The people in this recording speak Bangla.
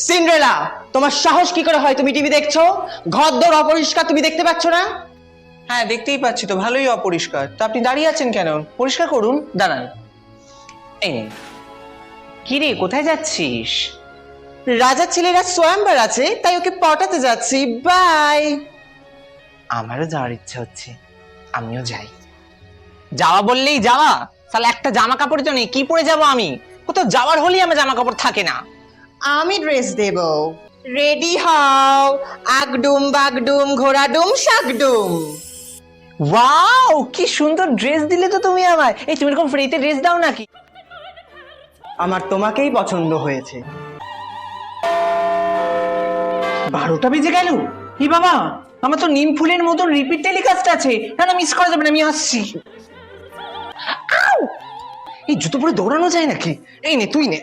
সিন্ড্রেলা, তোমার সাহস কি করে হয় তুমি টিভি দেখছো? ঘরদোর অপরিষ্কার, তুমি দেখতে পাচ্ছ না? হ্যাঁ দেখতেই পাচ্ছি তো, ভালোই অপরিষ্কার। তো আপনি দাঁড়িয়ে আছেন কেন? পরিষ্কার করুন। দাঁড়ান। এই নে। কি রে, কোথায় যাচ্ছিস? রাজার ছেলেরা সোয়াম্বার আছে, তাই ওকে পটাতে যাচ্ছি। বাই। আমারও যাওয়ার ইচ্ছা হচ্ছে, আমিও যাই। যাওয়া বললেই যাওয়া? তাহলে একটা জামা কাপড় তো নেই, কি পরে যাবো আমি? কোথাও যাওয়ার হলেই আমার জামা কাপড় থাকে না। আমি ড্রেস দেব। রেডি হও। আগডুম বাগডুম ঘোড়াডুম শাকডুম। ওয়াও, কি সুন্দর ড্রেস দিলে তো তুমি আমায়। এই তুমি এরকম ফ্রিতে ড্রেস দাও নাকি? আমার তোমাকেই পছন্দ হয়েছে। 12টা বেজে গেল। এই বাবা, আমার তো নিম ফুলের মতন রিপিট টেলিকাস্ট আছে। না না, মিস করা যাবে না, আমি আসছি। আউ! এই জুতো পরে দৌড়ানো যায় নাকি? এই নে, তুই নে।